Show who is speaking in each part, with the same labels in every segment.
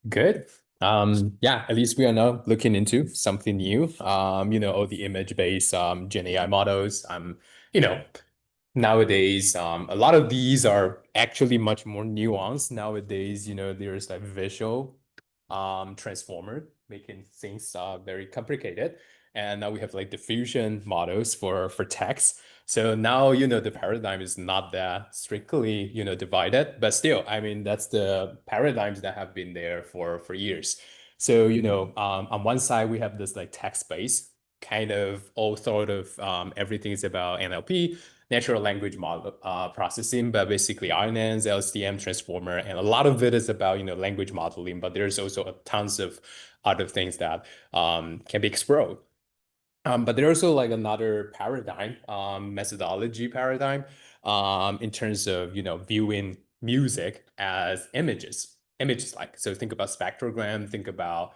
Speaker 1: Good. Yeah, at least we are now looking into something new. All the image-based Gen AI models. You know, Nowadays, a lot of these are actually much more nuanced. Nowadays, there's like visual transformer making things very complicated. And now we have like diffusion models for text. So now, the paradigm is not that strictly, divided, but still, I mean, that's the paradigms that have been there for years. So, on one side, we have this like text-based kind of all sort of everything is about NLP, natural language model processing, but basically RNNs, LSTM, transformer, and a lot of it is about language modeling. But there's also tons of other things that can be explored. But there's also like another paradigm, methodology paradigm, in terms of viewing music as images like. So think about spectrogram, think about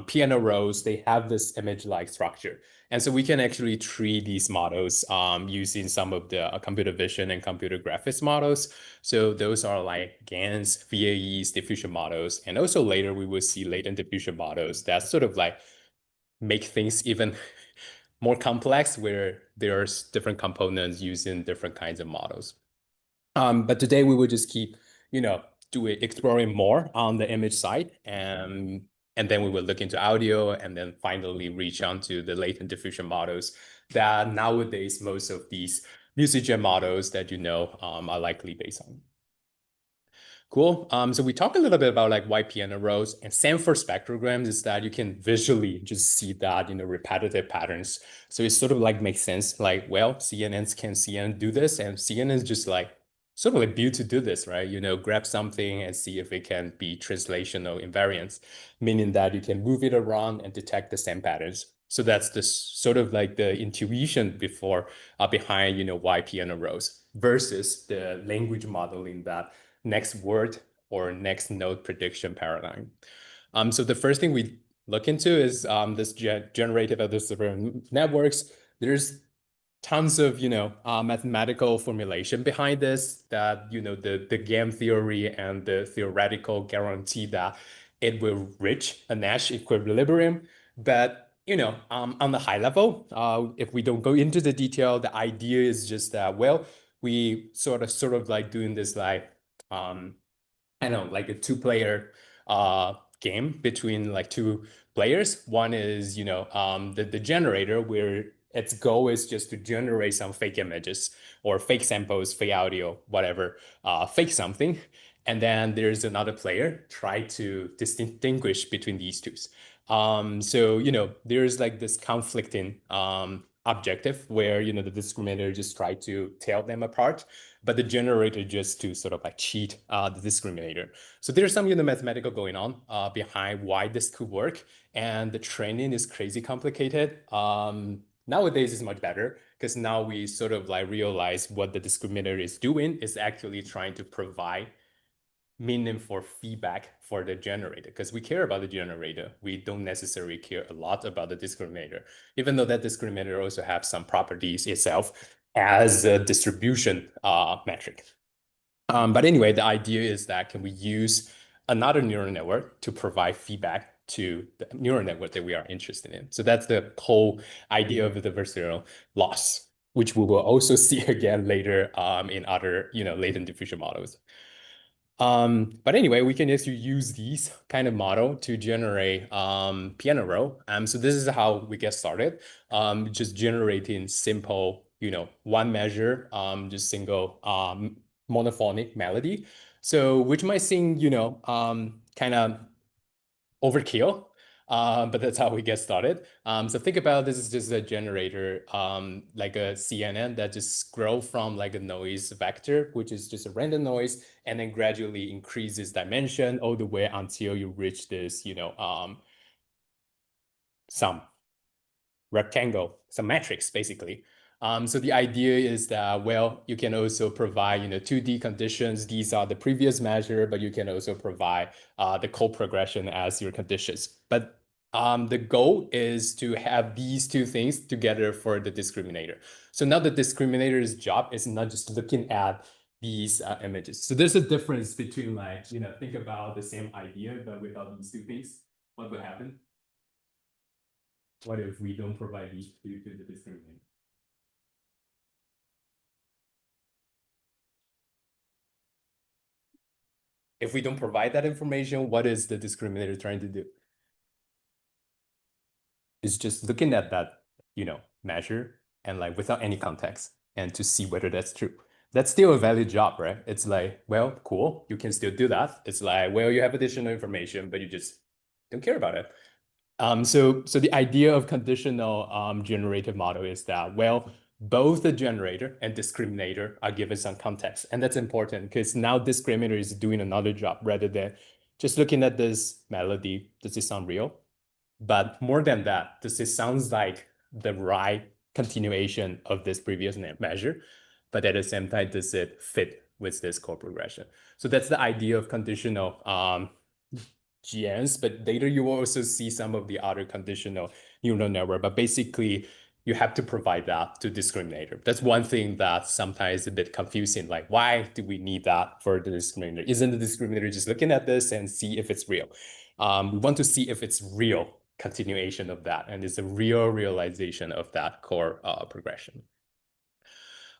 Speaker 1: piano rolls. They have this image-like structure, and so we can actually treat these models using some of the computer vision and computer graphics models. So those are like GANs, VAEs, diffusion models, and also later we will see latent diffusion models that sort of like make things even more complex where there's different components using different kinds of models. But today we will just keep, you know, doing exploring more on the image side, and then we will look into audio, and then finally reach on to the latent diffusion models that nowadays most of these music gen models that are likely based on. Cool. So we talked a little bit about like why piano rolls, and same for spectrograms is that you can visually just see that, repetitive patterns. So it sort of like makes sense. Like, well, CNNs can CNN do this, and CNNs just like sort of like built to do this, right? Grab something and see if it can be translational invariance, meaning that you can move it around and detect the same patterns. So that's the sort of like the intuition behind, why piano rolls versus the language modeling that next word or next node prediction paradigm. So the first thing we look into is this generative adversarial networks. There's tons of mathematical formulation behind this that the game theory and the theoretical guarantee that it will reach a Nash equilibrium. But on the high level, if we don't go into the detail, the idea is just that, well, we sort of like doing this like um I don't know, like a two-player game between like two players. One is, the generator where its goal is just to generate some fake images or fake samples, fake audio, whatever, fake something. And then there's another player try to distinguish between these two. So, there's like this conflicting objective where, the discriminator just try to tell them apart, but the generator just to sort of like cheat the discriminator. So there's some mathematical going on behind why this could work, and the training is crazy complicated. Nowadays is much better because now we sort of like realize what the discriminator is doing is actually trying to provide meaningful feedback for the generator because we care about the generator. We don't necessarily care a lot about the discriminator, even though that discriminator also have some properties itself as a distribution metric. But anyway, the idea is that can we use another neural network to provide feedback to the neural network that we are interested in? So that's the whole idea of the adversarial loss, which we will also see again later in other, latent diffusion models. But anyway, we can just use these kind of model to generate piano roll. So this is how we get started. Just generating simple, one measure, just single monophonic melody. So which might seem, kind of overkill. But that's how we get started. So think about this is just a generator, like a CNN that just grow from like a noise vector, which is just a random noise, and then gradually increases dimension all the way until you reach this, some rectangle, some matrix basically. So the idea is that, well, you can also provide, 2D conditions. These are the previous measure, but you can also provide the code progression as your conditions. But the goal is to have these two things together for the discriminator. So now the discriminator's job is not just looking at these images. So there's a difference between like, think about the same idea, but without these two things, what would happen? What if we don't provide these two to the discriminator? If we don't provide that information, what is the discriminator trying to do? It's just looking at that, measure and like without any context and to see whether that's true. That's still a valid job, right? It's like, well, cool, you can still do that. It's like, well, you have additional information, but you just don't care about it. So the idea of conditional generative model is that, well, both the generator and discriminator are given some context. And that's important because now discriminator is doing another job rather than just looking at this melody. Does it sound real? But more than that, does it sounds like the right continuation of this previous measure? But at the same time, does it fit with this chord progression? So that's the idea of conditional GNs, but later you will also see some of the other conditional neural network. But basically, you have to provide that to discriminator. That's one thing that sometimes is a bit confusing. Like, why do we need that for the discriminator? Isn't the discriminator just looking at this and see if it's real? We want to see if it's real continuation of that, and it's a real realization of that core progression.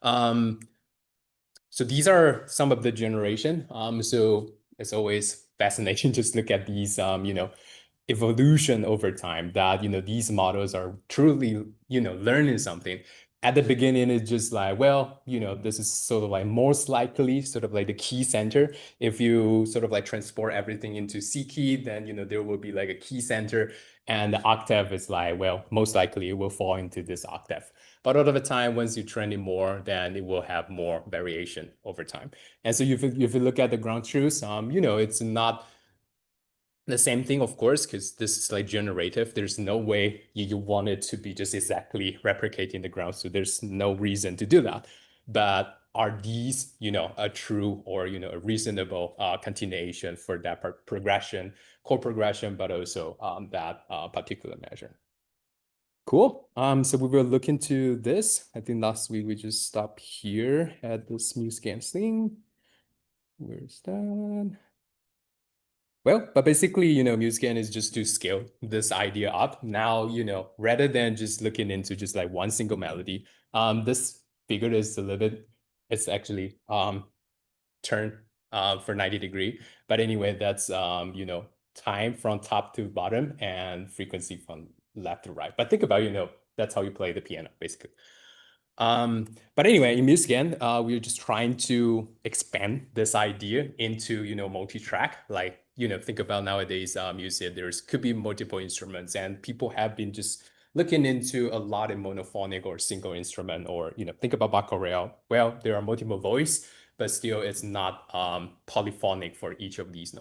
Speaker 1: So these are some of the generation. So it's always fascinating just look at these, evolution over time that, these models are truly, learning something. At the beginning, it's just like, well, this is sort of like most likely sort of like the key center. If you sort of like transport everything into C key, then, there will be like a key center and the octave is like, well, most likely it will fall into this octave. But over time, once you train it more, then it will have more variation over time. And so if you look at the ground truth, it's not the same thing, of course, because this is like generative. There's no way you want it to be just exactly replicating the ground. So there's no reason to do that. But are these, a true or, a reasonable continuation for that progression, core progression, but also that particular measure? Cool. So we will look into this. I think last week we just stopped here at this mu scan thing. Where's that? Well, but basically, MuseScan is just to scale this idea up. Now, rather than just looking into just like one single melody, this figure is a little bit, it's actually turned for 90-degree. But anyway, that's time from top to bottom and frequency from left to right. But think about, that's how you play the piano, basically. But anyway, in Muscan, we're just trying to expand this idea into, multi-track. Like, think about nowadays, music, there's could be multiple instruments and people have been just looking into a lot in monophonic or single instrument or, think about Baccarat. Well, there are multiple voice, but still it's not polyphonic for each of these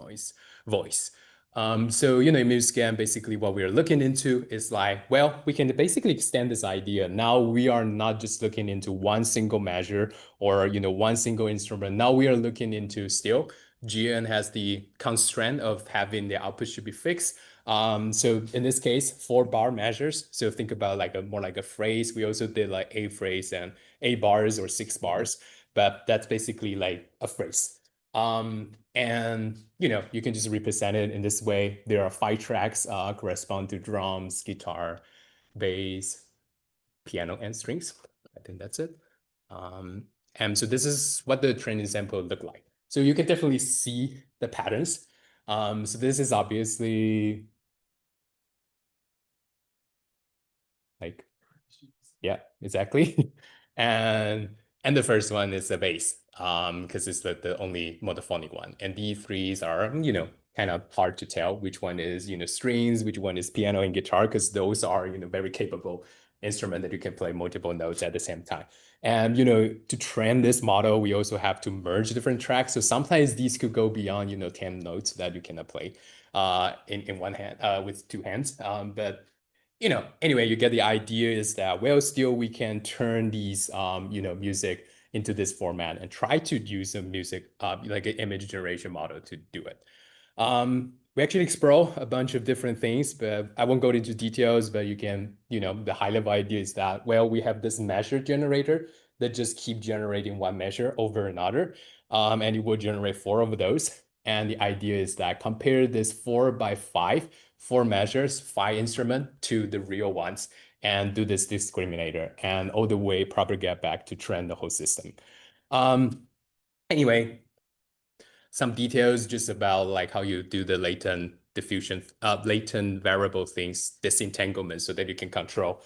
Speaker 1: voice. So, in MuseScan, basically what we're looking into is like, well, we can basically extend this idea. Now we are not just looking into one single measure or, one single instrument. Now we are looking into still, GN has the constraint of having the output should be fixed. So in this case, 4-bar measures. So think about like more like a phrase. We also did like a phrase and 8 bars or 6 bars, but that's basically like a phrase. And you can just represent it in this way. There are 5 tracks correspond to drums, guitar, bass, piano, and strings. I think that's it. And so this is what the training sample look like. So you can definitely see the patterns. So this is obviously like, yeah, exactly. And the first one is the bass, because it's the only monophonic one. And these threes are, kind of hard to tell which one is, strings, which one is piano and guitar, because those are, very capable instrument that you can play multiple notes at the same time. And, to train this model, we also have to merge different tracks. So sometimes these could go beyond, 10 notes that you cannot play in one hand with 2 hands. But anyway, you get the idea is that, well, still we can turn these, music into this format and try to use a music, like an image generation model to do it. We actually explore a bunch of different things, but I won't go into details, but you can, the high level idea is that, well, we have this measure generator that just keep generating one measure over another. And it will generate four of those. And the idea is that compare this 4 by 5, four measures, five instrument to the real ones, and do this discriminator and all the way propagate back to train the whole system. Um, anyway, some details just about like how you do the latent diffusion, latent variable things, disentanglement, so that you can control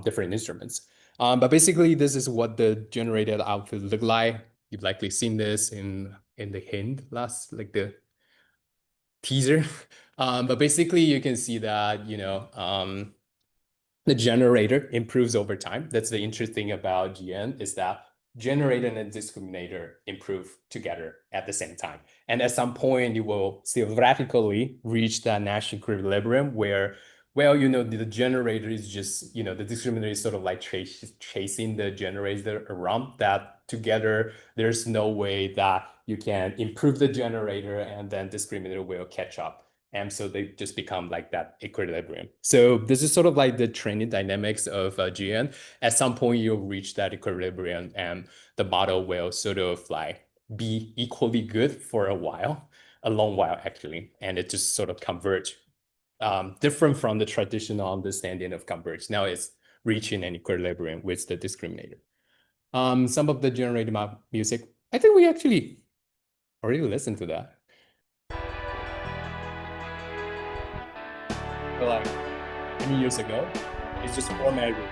Speaker 1: different instruments. But basically, this is what the generated output look like. You've likely seen this in the hint last, like the teaser. But basically, you can see that, the generator improves over time. That's the interesting thing about GN is that generator and discriminator improve together at the same time. And at some point, you will theoretically reach that Nash equilibrium where, well, the generator is just, the discriminator is sort of like chasing the generator around that together. There's no way that you can improve the generator and then discriminator will catch up. And so they just become like that equilibrium. So this is sort of like the training dynamics of GN. At some point, you'll reach that equilibrium and the model will sort of like be equally good for a while, a long while actually. And it just sort of converge, different from the traditional understanding of converge. Now it's reaching an equilibrium with the discriminator. Some of the generated music, I think we actually already listened to that. But like many years ago, it's just four measures.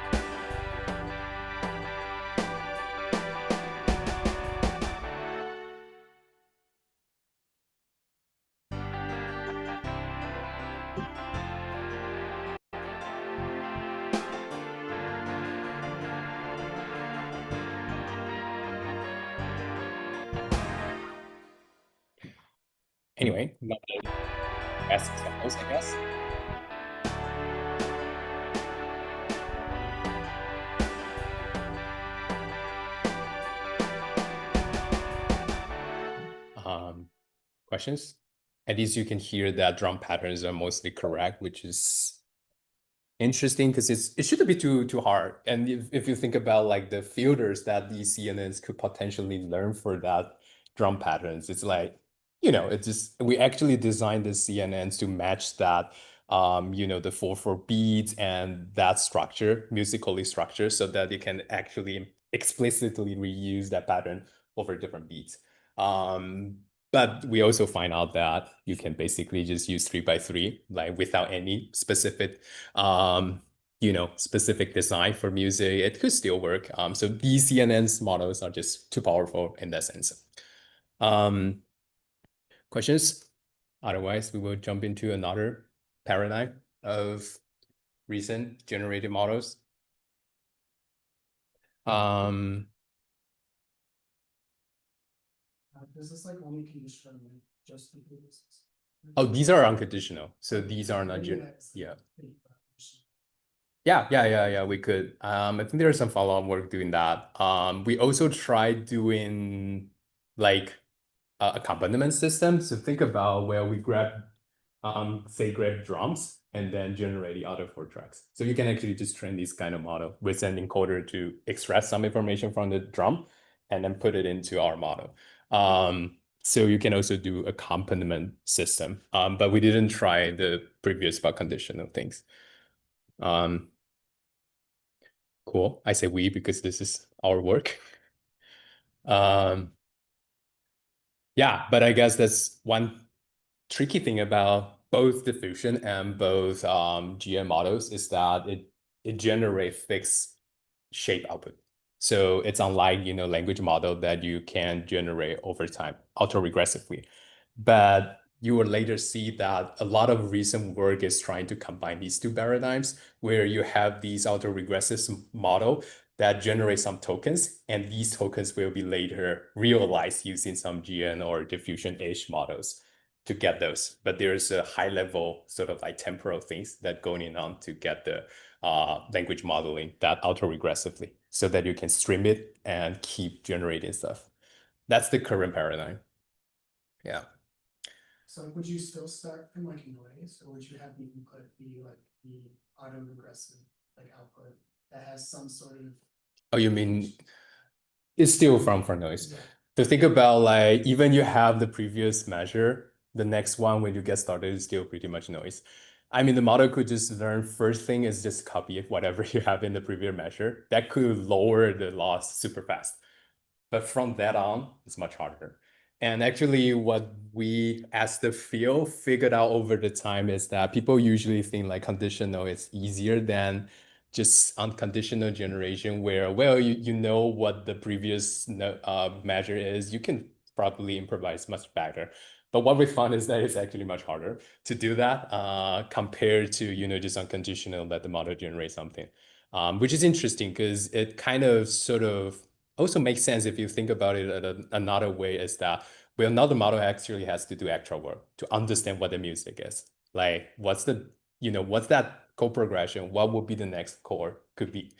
Speaker 1: Anyway, not the best examples, I guess. Um, Questions? At least you can hear that drum patterns are mostly correct, which is interesting because it shouldn't be too hard. And if you think about like the filters that these CNNs could potentially learn for that drum patterns, it's like, it's just we actually designed the CNNs to match that the 4/4 beats and that structure, musically structure, so that you can actually explicitly reuse that pattern over different beats. Um, but we also find out that you can basically just use 3 by 3, like without any specific design for music. It could still work. So these CNNs models are just too powerful in that sense. Um, Questions? Otherwise, we will jump into another paradigm of recent generated models. Um,
Speaker 2: Does this like only conditional just because?
Speaker 1: oh, these are unconditional. So these are not, yeah. Yeah, we could. I think there's some follow-up work doing that. We also tried doing like a accompaniment system. So think about where we grab, grab drums and then generate the other four tracks. So you can actually just train this kind of model with an encoder to extract some information from the drum and then put it into our model. So you can also do accompaniment system, but we didn't try the previous but conditional things. Um, Cool. I say we because this is our work. Um, yeah, but I guess that's one tricky thing about both diffusion and both GM models is that it generates fixed shape output. So it's unlike, language model that you can generate over time, autoregressively. But you will later see that a lot of recent work is trying to combine these two paradigms where you have these autoregressive model that generate some tokens, and these tokens will be later realized using some GN or diffusion-ish models to get those. But there's a high level sort of like temporal things that going on to get the language modeling that autoregressively so that you can stream it and keep generating stuff. That's the current paradigm. Yeah.
Speaker 2: So would you still start from like noise, or would you have the input be like the autoregressive like output that has some sort of?
Speaker 1: Oh, you mean It's still from noise.
Speaker 2: Yeah.
Speaker 1: To think about like even you have the previous measure, the next one when you get started is still pretty much noise. I mean, the model could just learn first thing is just copy whatever you have in the previous measure. That could lower the loss super fast. But from that on, it's much harder. And actually, what we as the field figured out over the time is that people usually think like conditional is easier than just unconditional generation, where, well, you know what the previous measure is, you can probably improvise much better. But what we found is that it's actually much harder to do that compared to, just unconditional, let the model generate something. Which is interesting because it kind of sort of also makes sense if you think about it another way is that well now the model actually has to do actual work to understand what the music is like what's that chord progression, what would be the next chord could be.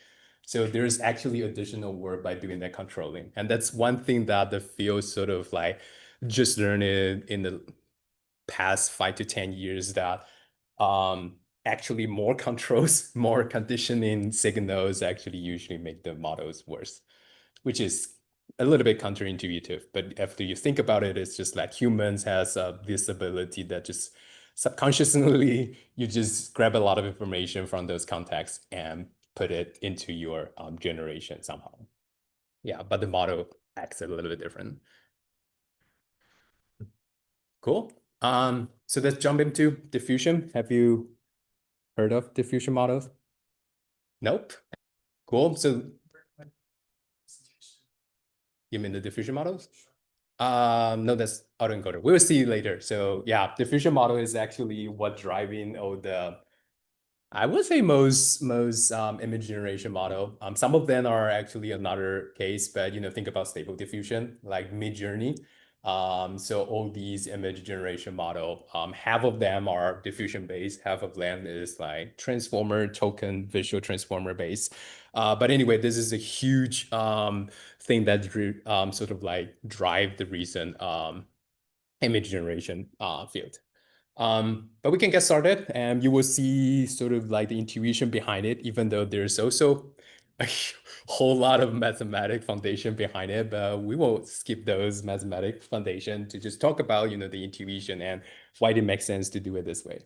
Speaker 1: So there's actually additional work by doing that controlling, and that's one thing that the field sort of like just learned in the past 5 to 10 years that actually more controls more conditioning signals actually usually make the models worse, which is a little bit counterintuitive. But after you think about it, it's just like humans has this ability that just subconsciously you just grab a lot of information from those contexts and put it into your generation somehow. Yeah, but the model acts a little bit different. Cool. So let's jump into diffusion. Have you heard of diffusion models? Nope. Cool. So you mean the diffusion models? No, that's autoencoder. We'll see later. So yeah, diffusion model is actually what driving all the I would say most image generation model. Some of them are actually another case, but think about stable diffusion like Midjourney. So all these image generation model, half of them are diffusion based, half of them is like transformer token visual transformer based. But anyway, this is a huge thing that sort of like drive the recent image generation field. But we can get started and you will see sort of like the intuition behind it, even though there's also a whole lot of mathematic foundation behind it, but we will skip those mathematic foundation to just talk about, the intuition and why it makes sense to do it this way.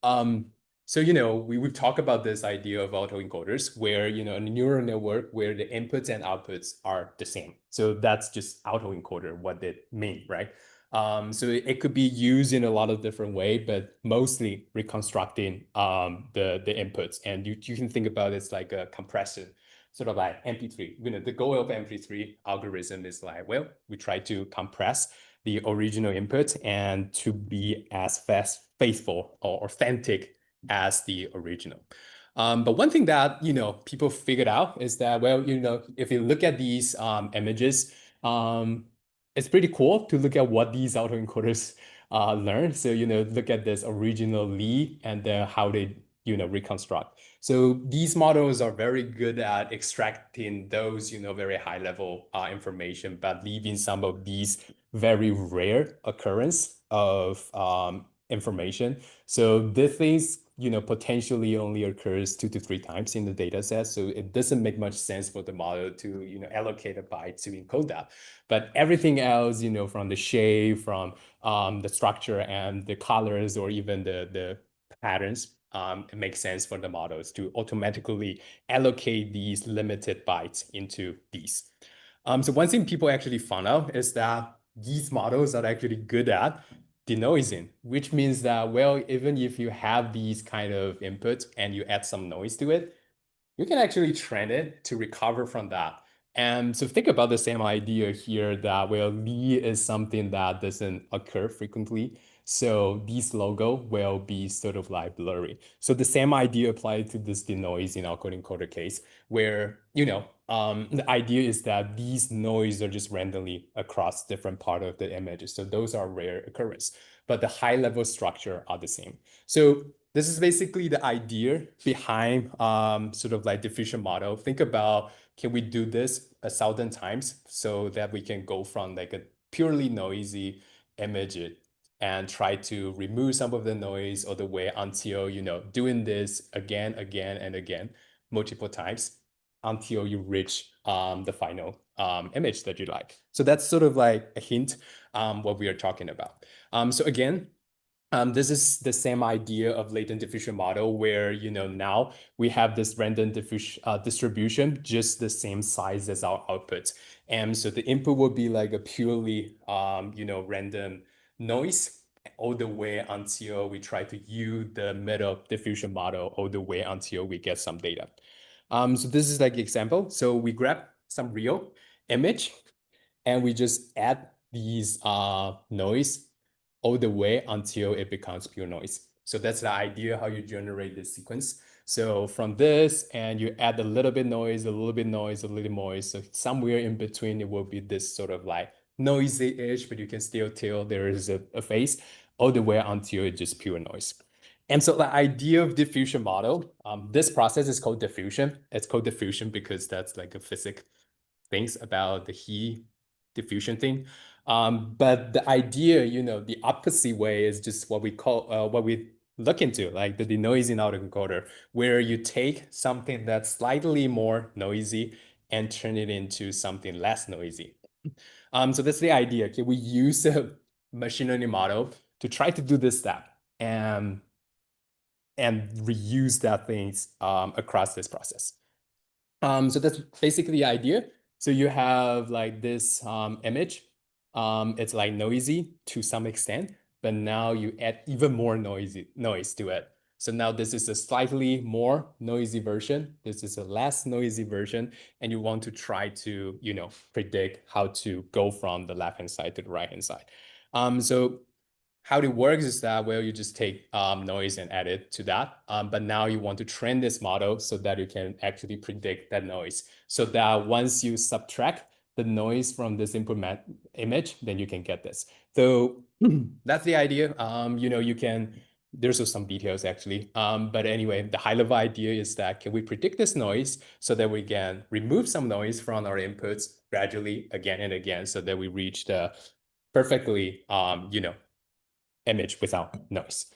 Speaker 1: Um, so, we've talked about this idea of autoencoders where, a neural network where the inputs and outputs are the same. So that's just autoencoder, what it means, right? So it could be used in a lot of different way, but mostly reconstructing the inputs. And you can think about it as like a compression, sort of like MP3. The goal of MP3 algorithm is like, well, we try to compress the original input and to be as fast, faithful or authentic as the original. But one thing that people figured out is that, well, if you look at these images, it's pretty cool to look at what these autoencoders learn. So, look at this original Lee and then how they, reconstruct. So these models are very good at extracting those, very high level information, but leaving some of these very rare occurrence of information. So this things, potentially only occurs 2 to 3 times in the data set. So it doesn't make much sense for the model to, allocate a byte to encode that. But everything else, from the shape, from the structure and the colors, or even the patterns, it makes sense for the models to automatically allocate these limited bytes into these. So one thing people actually found out is that these models are actually good at denoising, which means that, well, even if you have these kind of inputs and you add some noise to it, you can actually train it to recover from that. And so think about the same idea here that, well, Lee is something that doesn't occur frequently. So this logo will be sort of like blurry. So the same idea applied to this denoise in our coding coder case, where, the idea is that these noise are just randomly across different part of the images. So those are rare occurrence, but the high level structure are the same. So this is basically the idea behind sort of like diffusion model. Think about, can we do this 1,000 times so that we can go from like a purely noisy image and try to remove some of the noise all the way until, doing this again, again, and again, multiple times. until you reach the final image that you like. So that's sort of like a hint what we are talking about. So again, this is the same idea of latent diffusion model where, now we have this random diffusion distribution, just the same size as our output. And so the input will be like a purely, random noise all the way until we try to use the middle diffusion model all the way until we get some data. So this is like example. So we grab some real image and we just add these noise all the way until it becomes pure noise. So that's the idea how you generate this sequence. So from this, and you add a little bit noise, a little bit noise, a little noise. So somewhere in between, it will be this sort of like noisy-ish, but you can still tell there is a phase all the way until it's just pure noise. And so the idea of diffusion model, this process is called diffusion. It's called diffusion because that's like a physics things about the He diffusion thing. But the idea, the opposite way is just what we call, what we look into, like the denoising autoencoder, where you take something that's slightly more noisy and turn it into something less noisy. So that's the idea. Okay, we use a machine learning model to try to do this step and reuse that things across this process. So that's basically the idea. So you have like this image. It's like noisy to some extent, but now you add even more noise to it. So now this is a slightly more noisy version. This is a less noisy version, and you want to try to, predict how to go from the left-hand side to the right-hand side. So how it works is that, well, you just take noise and add it to that. But now you want to train this model so that you can actually predict that noise. So that once you subtract the noise from this input image, then you can get this. So that's the idea. You can, there's also some details actually. But anyway, the high level idea is that can we predict this noise so that we can remove some noise from our inputs gradually again and again so that we reach the perfectly, image without noise.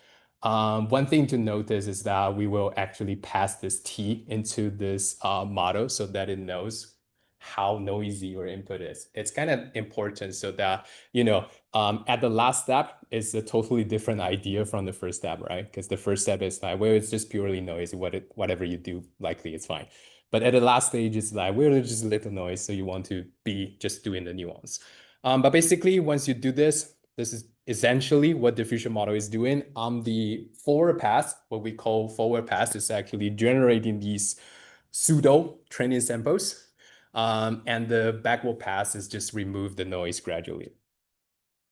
Speaker 1: One thing to notice is that we will actually pass this T into this model so that it knows how noisy your input is. It's kind of important so that, at the last step, it's a totally different idea from the first step, right? Because the first step is like, well, it's just purely noisy. Whatever you do, likely it's fine. But at the last stage, it's like, well, it's just a little noise. So you want to be just doing the nuance. But basically, once you do this, this is essentially what diffusion model is doing. On the forward pass, what we call forward pass is actually generating these pseudo training samples. And the backward pass is just remove the noise gradually.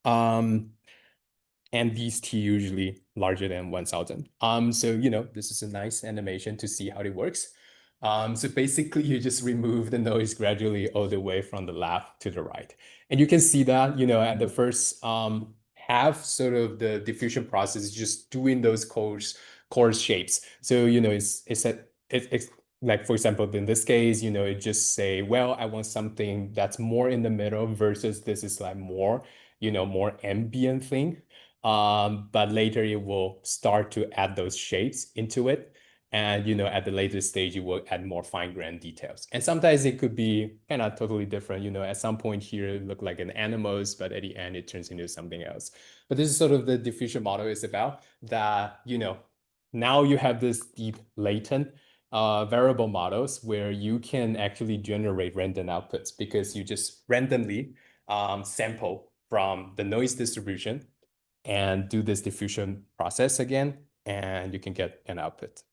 Speaker 1: And these T usually larger than 1000. So, this is a nice animation to see how it works. So basically you just remove the noise gradually all the way from the left to the right. And you can see that, at the first half, sort of the diffusion process is just doing those coarse shapes. So, it's like, for example, in this case, it just say, well, I want something that's more in the middle versus this is like more, more ambient thing. But later it will start to add those shapes into it. And, at the later stage, you will add more fine-grained details. And sometimes it could be kind of totally different. At some point here, it look like an animals, but at the end, it turns into something else. But this is sort of the diffusion model is about that, now you have this deep latent variable models where you can actually generate random outputs because you just randomly sample from the noise distribution and do this diffusion process again, and you can get an output.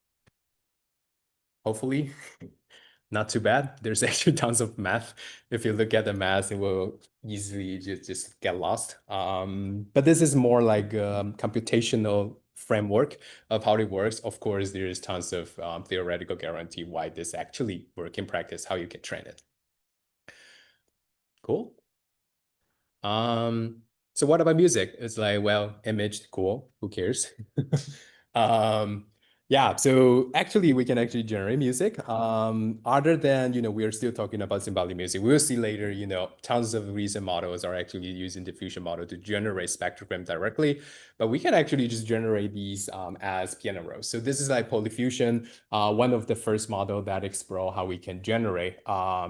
Speaker 1: Hopefully, not too bad. There's actually tons of math. If you look at the math, it will easily just get lost. But this is more like a computational framework of how it works. Of course, there is tons of theoretical guarantee why this actually work in practice, how you can train it. Cool. So what about music? It's like, well, image, cool, who cares? Um, Yeah, so actually we can actually generate music. Other than, we are still talking about symbolic music. We'll see later, tons of recent models are actually using diffusion model to generate spectrogram directly, but we can actually just generate these as piano rolls. So this is like polyfusion, one of the first model that explore how we can generate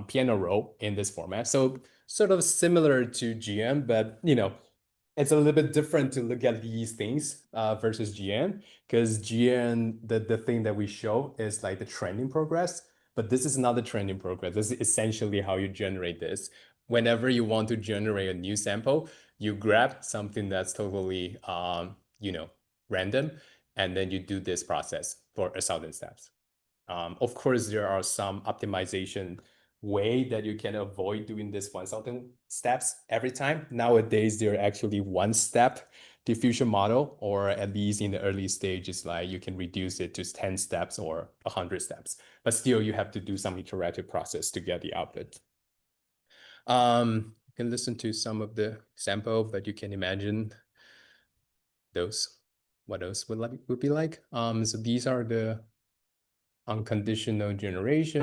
Speaker 1: piano roll in this format. So sort of similar to GM, but it's a little bit different to look at these things versus GN, because GN, the thing that we show is like the trending progress, but this is not the trending progress. This is essentially how you generate this. Whenever you want to generate a new sample, you grab something that's totally, random, and then you do this process for 1,000 steps. Of course, there are some optimization way that you can avoid doing this 1,000 steps every time. Nowadays, there are actually one step diffusion model, or at least in the early stages, like you can reduce it to 10 steps or 100 steps, but still you have to do some iterative process to get the output. You can listen to some of the sample, but you can imagine those, what those would be like. So these are the unconditional generation.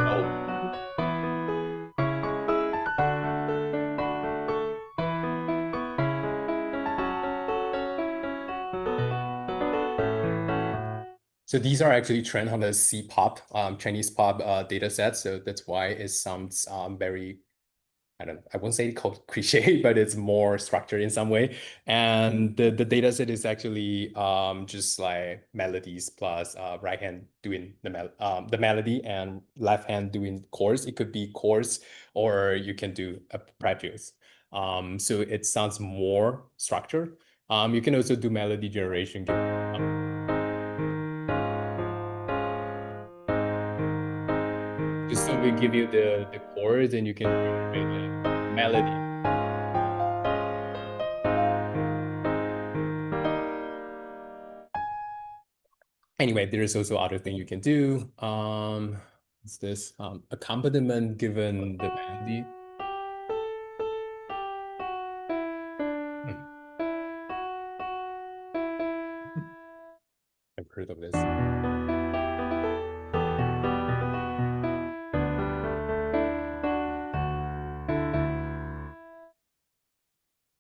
Speaker 1: Oh, so these are actually trained on the C-pop, Chinese pop data set. So that's why it sounds very, I don't know, I won't say called cliche, but it's more structured in some way. And the data set is actually just like melodies plus right hand doing the melody and left hand doing chords. It could be chords, or you can do arpeggios. So it sounds more structured. You can also do melody generation. Just simply give you the chords and you can generate the melody. Anyway, there's also other thing you can do. What's this? Accompaniment given the melody. Hmm, I've heard of this.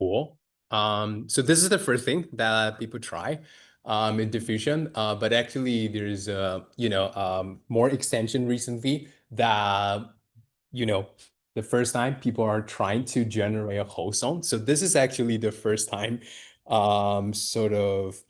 Speaker 1: Cool. So this is the first thing that people try in diffusion, but actually there's more extension recently that you know the first time people are trying to generate a whole song. So this is actually the first time sort of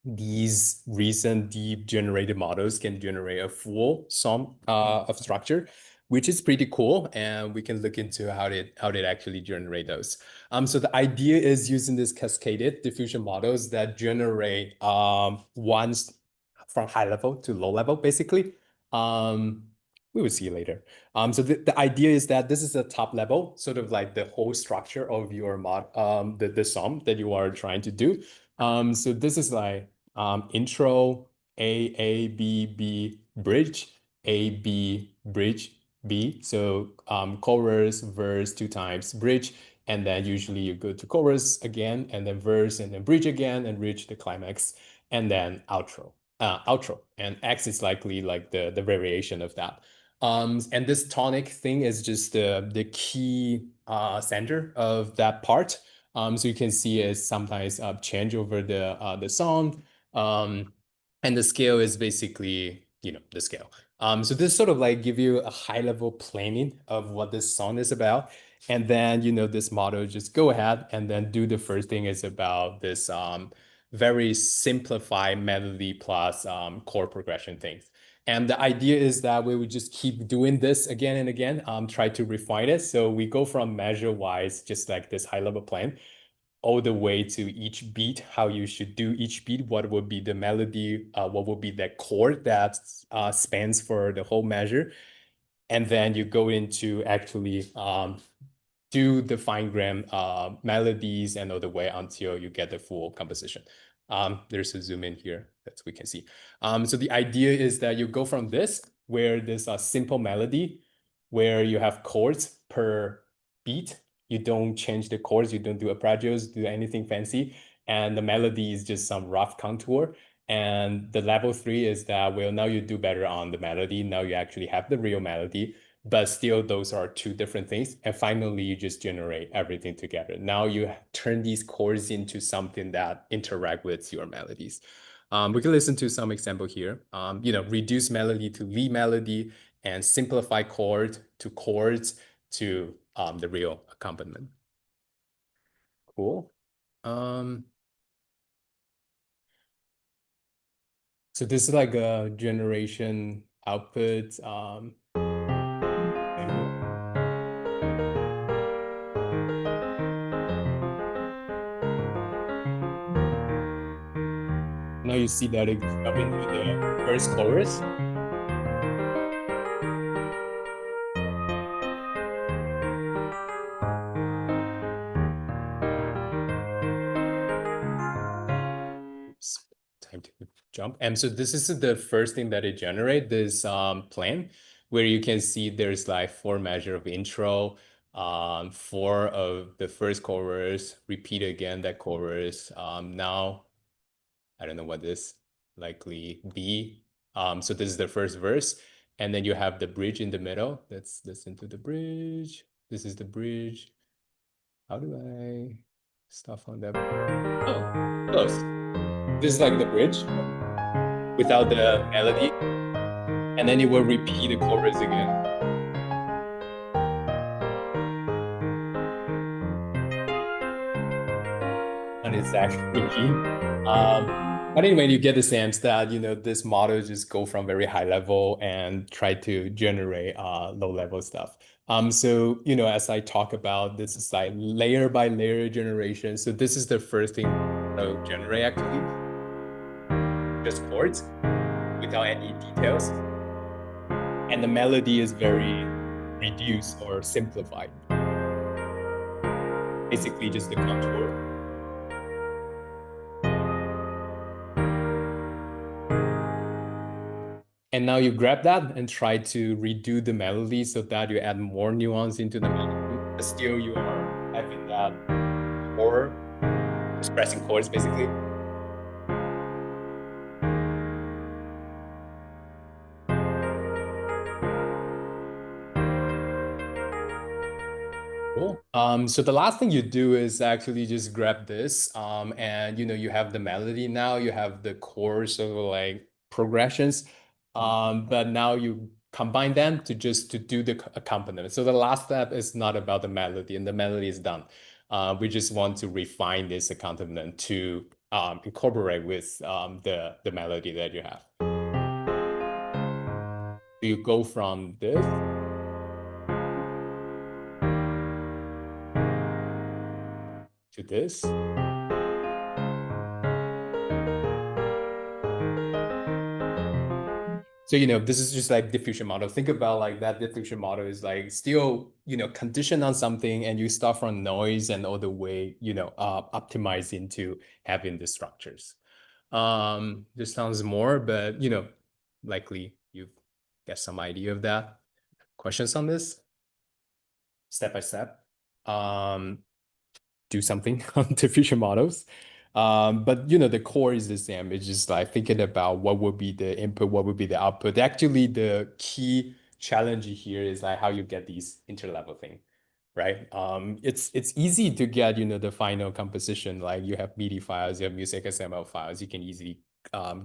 Speaker 1: these recent deep generated models can generate a full sum of structure, which is pretty cool. And we can look into how they actually generate those. So the idea is using this cascaded diffusion models that generate ones from high level to low level, basically. Um, we will see later. So the idea is that this is the top level, sort of like the whole structure of your mod, the sum that you are trying to do. So this is like intro, A, B, B, bridge, A, B, bridge, B. So chorus, verse, two times bridge, and then usually you go to chorus again, and then verse, and then bridge again, and reach the climax, and then outro. And X is likely like the variation of that. And this tonic thing is just the key center of that part. So you can see it sometimes change over the song. Um, and the scale is basically, the scale. So this sort of like give you a high level planning of what this song is about. And then, this model just go ahead and then do the first thing is about this very simplified melody plus chord progression things. And the idea is that we would just keep doing this again and again, try to refine it. So we go from measure wise, just like this high level plan, all the way to each beat, how you should do each beat, what would be the melody, what would be that chord that spans for the whole measure. And then you go into actually do the fine grain melodies and all the way until you get the full composition. There's a zoom in here that we can see. So the idea is that you go from this, where there's a simple melody, where you have chords per beat, You don't change the chords, you don't do arpeggios, do anything fancy. And the melody is just some rough contour. And the level three is that, well, now you do better on the melody. Now you actually have the real melody, but still those are two different things. And finally, you just generate everything together. Now you turn these chords into something that interact with your melodies. We can listen to some example here. Reduce melody to lead melody and simplify chord to chords to the real accompaniment. Cool. Um, so this is like a generation output sample. Now you see that it jump into the first chorus. Oops, time to jump. And so this is the first thing that it generate, this plan, where you can see there's like four measure of intro, four of the first chorus, repeat again that chorus. Now, I don't know what this likely be. So this is the first verse. And then you have the bridge in the middle. Let's listen to the bridge. This is the bridge. How do I stop on that? Oh, close. This is like the bridge without the melody. And then it will repeat the chorus again. An exact repeat. But anyway, you get the sense that, this model just go from very high level and try to generate low level stuff. So, as I talk about, this is like layer by layer generation. So this is the first thing to generate actually, just chords without any details. And the melody is very reduced or simplified. Basically just the contour. And now you grab that and try to redo the melody so that you add more nuance into the melody, but still you are having that core expressing chords basically. Cool. So the last thing you do is actually just grab this, and you have the melody now, you have the chords of like progressions, but now you combine them to do the accompaniment. So the last step is not about the melody, and the melody is done. We just want to refine this accompaniment to incorporate with the melody that you have. You go from this to this. So, this is just like diffusion model. Think about like that diffusion model is like still, conditioned on something, and you start from noise and all the way, optimize into having the structures. This sounds more, but, likely you get some idea of that. Questions on this? Step by step. Do something on diffusion models. But the core is the same. It's just like thinking about what would be the input, what would be the output. Actually, the key challenge here is like how you get these interlevel thing, right? It's easy to get, the final composition. Like you have MIDI files, you have music XML files, you can easily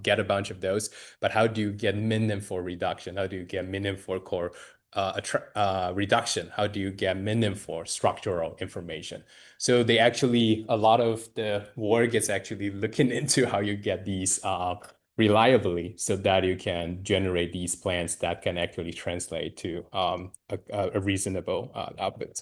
Speaker 1: get a bunch of those. But how do you get meaningful reduction? How do you get meaningful core reduction? How do you get meaningful structural information? So a lot of the work is actually looking into how you get these reliably so that you can generate these plans that can actually translate to a reasonable output.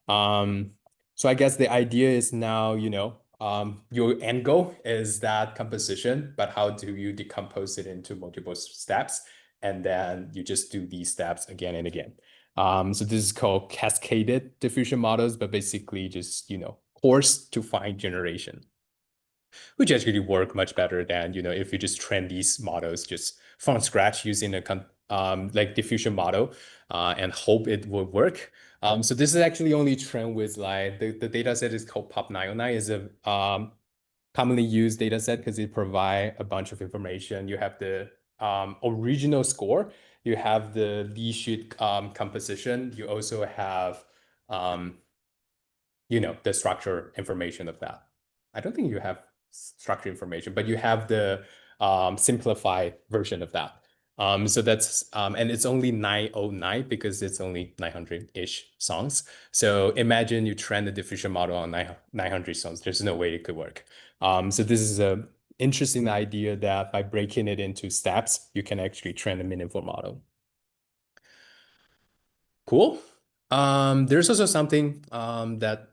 Speaker 1: So I guess the idea is now, your end goal is that composition, but how do you decompose it into multiple steps? And then you just do these steps again and again. So this is called cascaded diffusion models, but basically just, coarse to fine generation, which actually work much better than, if you just train these models just from scratch using a like diffusion model and hope it will work. So this is actually only trained with like the data set is called POP 909 is a commonly used data set because it provide a bunch of information. You have the original score, you have the lead sheet composition, you also have um, the structure information of that. I don't think you have structure information, but you have the simplified version of that. So that's and it's only 909 because it's only 900-ish songs. So imagine you train the diffusion model on 900 songs. There's no way it could work. So this is a interesting idea that by breaking it into steps, you can actually train a meaningful model. Cool. There's also something that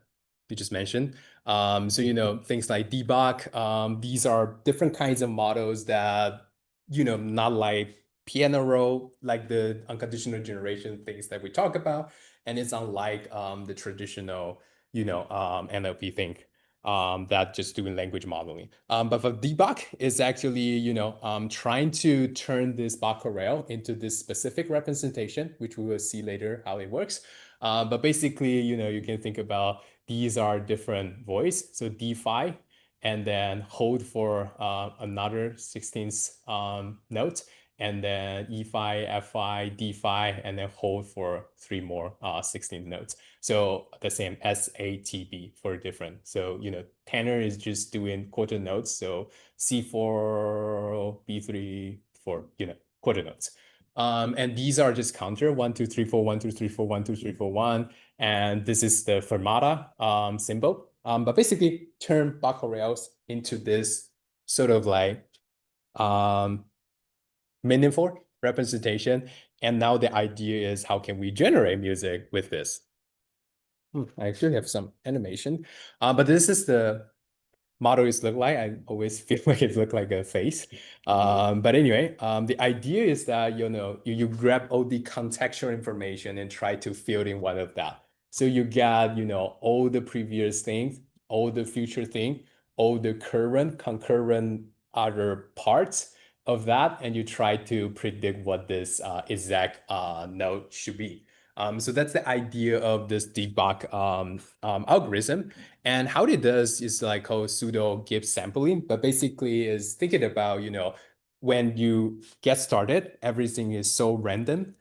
Speaker 1: you just mentioned. So things like debug. These are different kinds of models that not like piano roll, like the unconditional generation things that we talk about, and it's unlike the traditional NLP thing that just doing language modeling. But for debug is actually, trying to turn this Becquerel into this specific representation, which we will see later how it works. But basically, you can think about these are different voice. So D5, and then hold for another 16th note, and then E5, F5, D5, and then hold for three more 16th notes. So the same SATB for different. So, tenor is just doing quarter notes. So C4, B3 for, quarter notes. And these are just counter 1, 2, 3, 4, 1, 2, 3, 4, 1, 2, 3, 4, 1. And this is the fermata symbol. But basically turn Becquerels into this sort of like um, meaningful representation. And now the idea is how can we generate music with this? I actually have some animation, but this is the model is look like. I always feel like it look like a face. But anyway, the idea is that you grab all the contextual information and try to fill in one of that. So you got all the previous things, all the future thing, all the current, concurrent other parts of that, and you try to predict what this exact node should be. So that's the idea of this debug algorithm. And how it does is like called pseudo Gibbs sampling, but basically is thinking about, when you get started, everything is so random.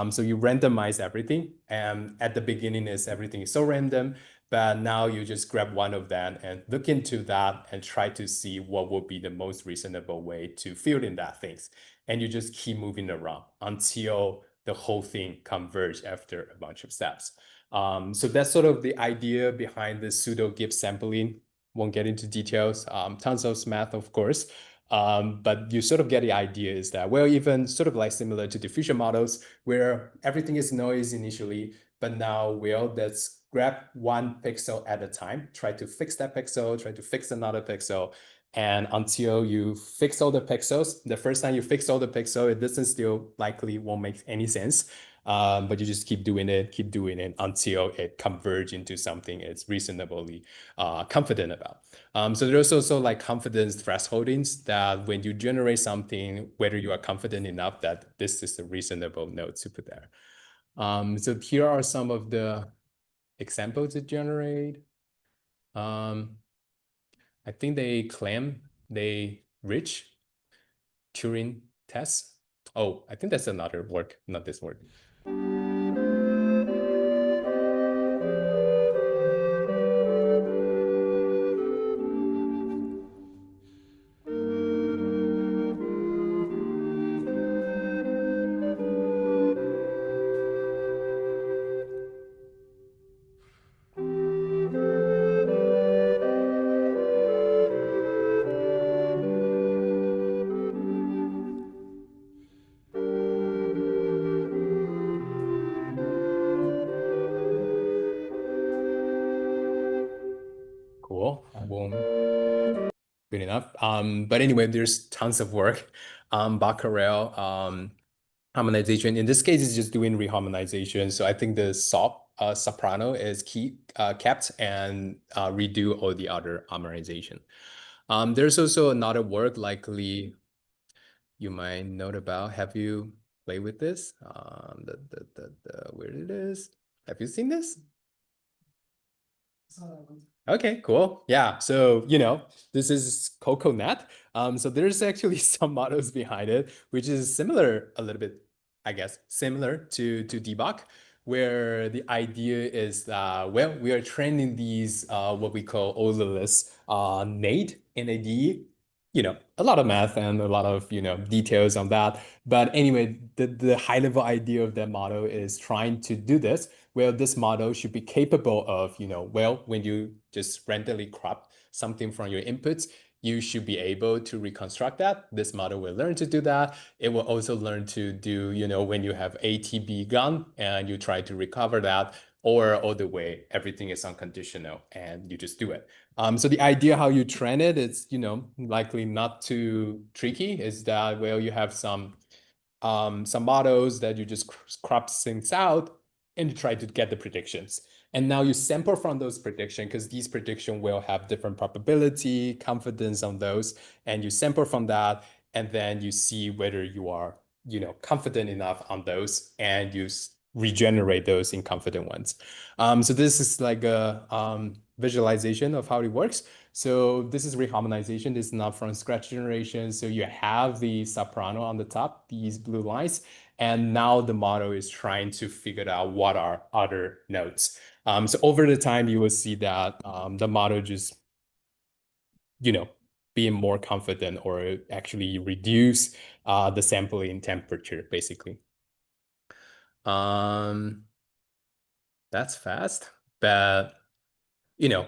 Speaker 1: So you randomize everything. And at the beginning is everything is so random, but now you just grab one of them and look into that and try to see what would be the most reasonable way to fill in that things. And you just keep moving around until the whole thing converge after a bunch of steps. So that's sort of the idea behind the pseudo Gibbs sampling. Won't get into details. Tons of math, of course. But you sort of get the idea is that, well, even sort of like similar to diffusion models where everything is noise initially, but now, well, let's grab one pixel at a time, try to fix that pixel, try to fix another pixel. And until you fix all the pixels, the first time you fix all the pixel, it doesn't still likely won't make any sense. But you just keep doing it until it converge into something it's reasonably confident about. So there's also like confidence thresholdings that when you generate something, whether you are confident enough that this is a reasonable node to put there. So here are some of the examples to generate. Um, I think they claim they reach Turing tests. Oh, I think that's another work, not this work. Cool. I won't good enough. But anyway, there's tons of work. Becquerel, harmonization. In this case, it's just doing reharmonization. So I think the soprano is kept and redo all the other harmonization. There's also another work likely you might note about. Have you played with this? Where it is? Have you seen this?
Speaker 2: I saw that one.
Speaker 1: Okay, cool. Yeah. So, this is coconut. So there's actually some models behind it, which is similar a little bit, I guess, similar to debug, where the idea is that, well, we are training these what we call odorless NAD, NAD, a lot of math and a lot of, details on that. But anyway, the high level idea of that model is trying to do this. Well, this model should be capable of, well, when you just randomly crop something from your inputs, you should be able to reconstruct that. This model will learn to do that. It will also learn to do, when you have ATB gun and you try to recover that, or all the way, everything is unconditional and you just do it. So the idea how you train it is, likely not too tricky, is that, well, you have some models that you just crop things out and you try to get the predictions. And now you sample from those predictions because these predictions will have different probability, confidence on those, and you sample from that, and then you see whether you are, confident enough on those, and you regenerate those inconfident ones. So this is like a visualization of how it works. So this is reharmonization. This is not from scratch generation. So you have the soprano on the top, these blue lines, and now the model is trying to figure out what are other notes. So over the time, you will see that the model just, you know, being more confident or actually reduce the sampling temperature, basically. Um, that's fast, but you know,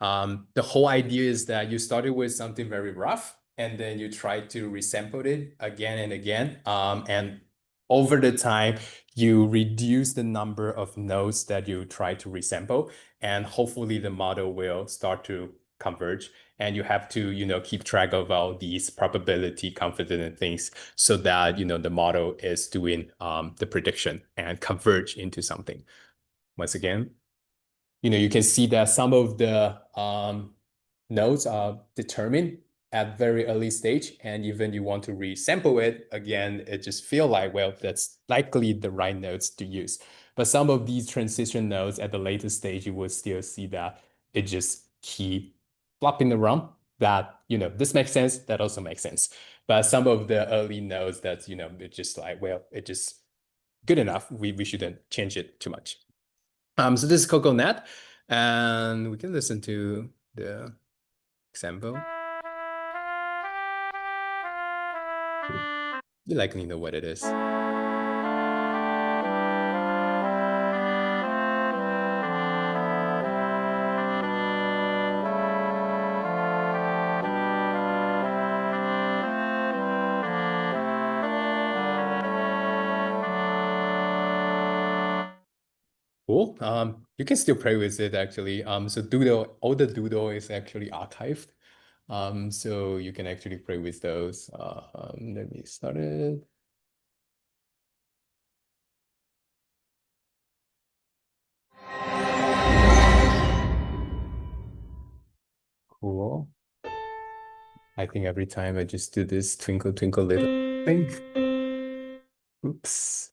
Speaker 1: the whole idea is that you started with something very rough and then you try to resample it again and again. And over the time, you reduce the number of nodes that you try to resample, and hopefully the model will start to converge. And you have to, keep track of all these probability, confident and things so that, the model is doing the prediction and converge into something. Once again, you can see that some of the nodes are determined at very early stage, and even you want to resample it again, it just feel like, well, that's likely the right nodes to use. But some of these transition nodes at the later stage, you will still see that it just keep flopping around. That, this makes sense, that also makes sense. But some of the early nodes that's, it's just like, well, it just good enough. We shouldn't change it too much. So this is Coconut, and we can listen to the example. You likely know what it is. Cool. You can still play with it actually. So Doodle, all the Doodle is actually archived. So you can actually play with those. Let me start it. Cool. I think every time I just do this twinkle, twinkle little thing. Oops.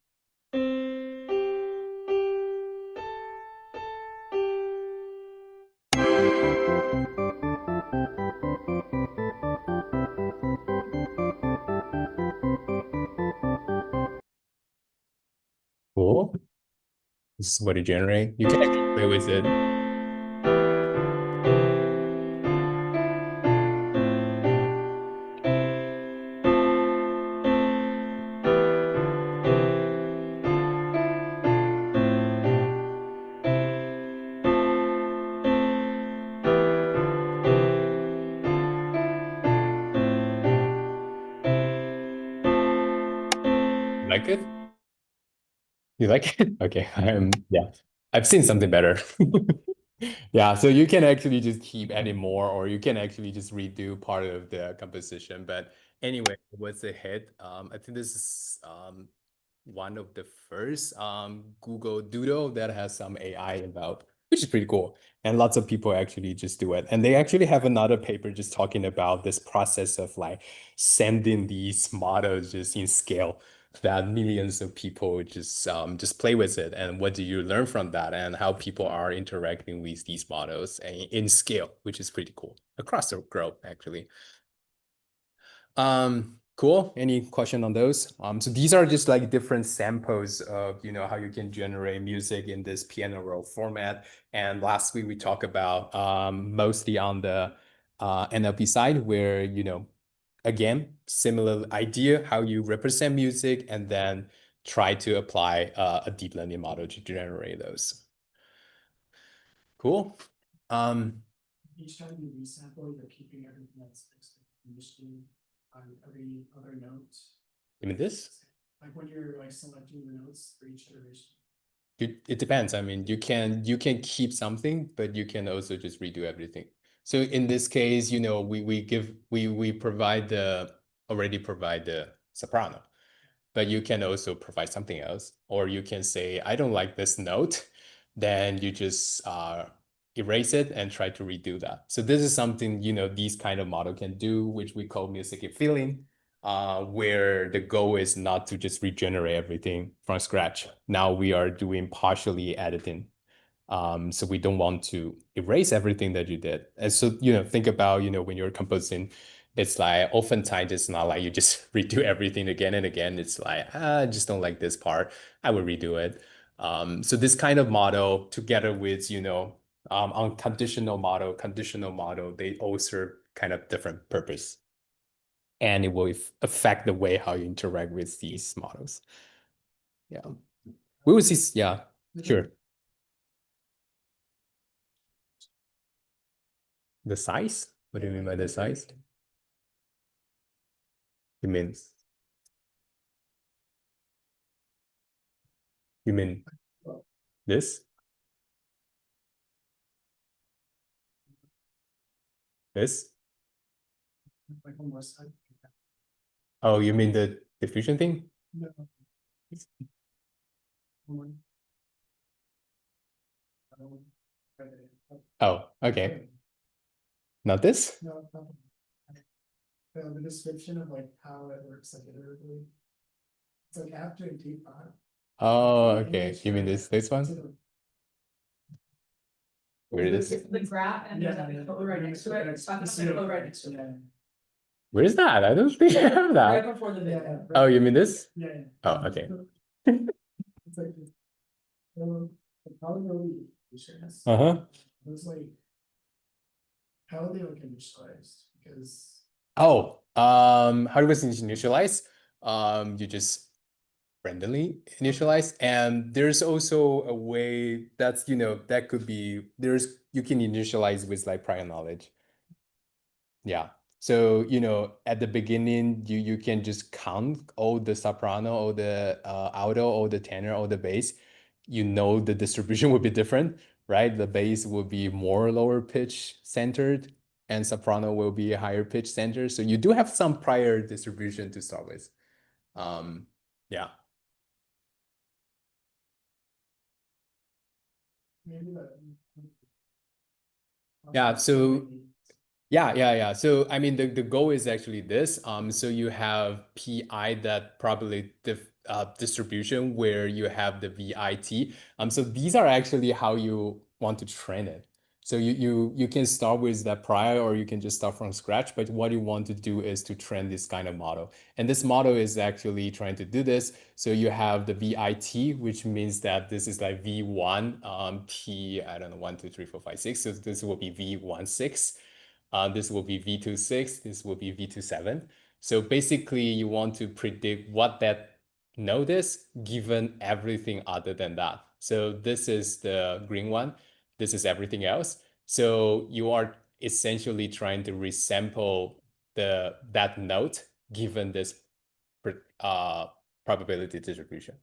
Speaker 1: Cool. This is what it generates. You can actually play with it. You like it? You like it? Okay. Yeah. I've seen something better. Yeah, so you can actually just keep adding more, or you can actually just redo part of the composition. But anyway, what's a hit? I think this is one of the first Google Doodle that has some AI involved, which is pretty cool. And lots of people actually just do it. And they actually have another paper just talking about this process of like sending these models just in scale. that millions of people just play with it, and what do you learn from that, and how people are interacting with these models and in scale, which is pretty cool across the globe, actually. Cool. Any question on those? So these are just like different samples of, how you can generate music in this piano roll format. And lastly, we talk about mostly on the NLP side, where, again, similar idea, how you represent music and then try to apply a deep learning model to generate those. Cool.
Speaker 2: Each time you resample, you're keeping everything that's fixed in the machine on every other note.
Speaker 1: You mean this?
Speaker 2: Like when you're like selecting the notes for each iteration.
Speaker 1: It depends. I mean, you can keep something, but you can also just redo everything. So in this case, we provide the already provide the soprano, but you can also provide something else, or you can say, I don't like this note, then you just erase it and try to redo that. So this is something, these kind of model can do, which we call music and feeling, where the goal is not to just regenerate everything from scratch. Now we are doing partially editing. So we don't want to erase everything that you did. And so, think about, when you're composing, it's like oftentimes it's not like you just redo everything again and again. It's like, I just don't like this part. I will redo it. So this kind of model together with, on conditional model, they all serve kind of different purpose. And it will affect the way how you interact with these models. Yeah. We will see. Yeah, sure. The size? What do you mean by the size? You mean you mean this? This?
Speaker 2: Like on one side.
Speaker 1: Oh, you mean the diffusion thing?
Speaker 2: No. One.
Speaker 1: Oh, okay. Not this?
Speaker 2: No, the description of like how it works like iteratively. It's like after a deep thought.
Speaker 1: Oh, okay. You mean this one? Where is it?
Speaker 3: The graph and there's a photo right next to it. So I'm gonna put a photo right next to it.
Speaker 1: Where is that? I don't think I have
Speaker 3: Right
Speaker 1: that.
Speaker 3: before the video.
Speaker 1: Oh, you mean this?
Speaker 2: Yeah.
Speaker 1: Oh, okay.
Speaker 2: It's like, the probability distribution.
Speaker 1: Uh-huh.
Speaker 2: It was like, how are they like initialized? Because
Speaker 1: Oh, how do we initialize? You just randomly initialize, and there's also a way that's, that could be, you can initialize with like prior knowledge. Yeah. So, at the beginning, you can just count all the soprano, all the alto, all the tenor, all the bass. The distribution would be different, right? The bass will be more lower pitch centered, and soprano will be higher pitch centered. So you do have some prior distribution to start with. Yeah.
Speaker 2: maybe that.
Speaker 1: Yeah. So yeah. So I mean, the goal is actually this. So you have PI, that probably distribution, where you have the VIT. So these are actually how you want to train it. So you can start with that prior, or you can just start from scratch. But what you want to do is to train this kind of model. And this model is actually trying to do this. So you have the VIT, which means that this is like V1, T, I don't know, 1, 2, 3, 4, 5, 6. So this will be V16. This will be V26. This will be V27. So basically, you want to predict what that node is given everything other than that. So this is the green one. This is everything else. So you are essentially trying to resample that node given this probability distribution.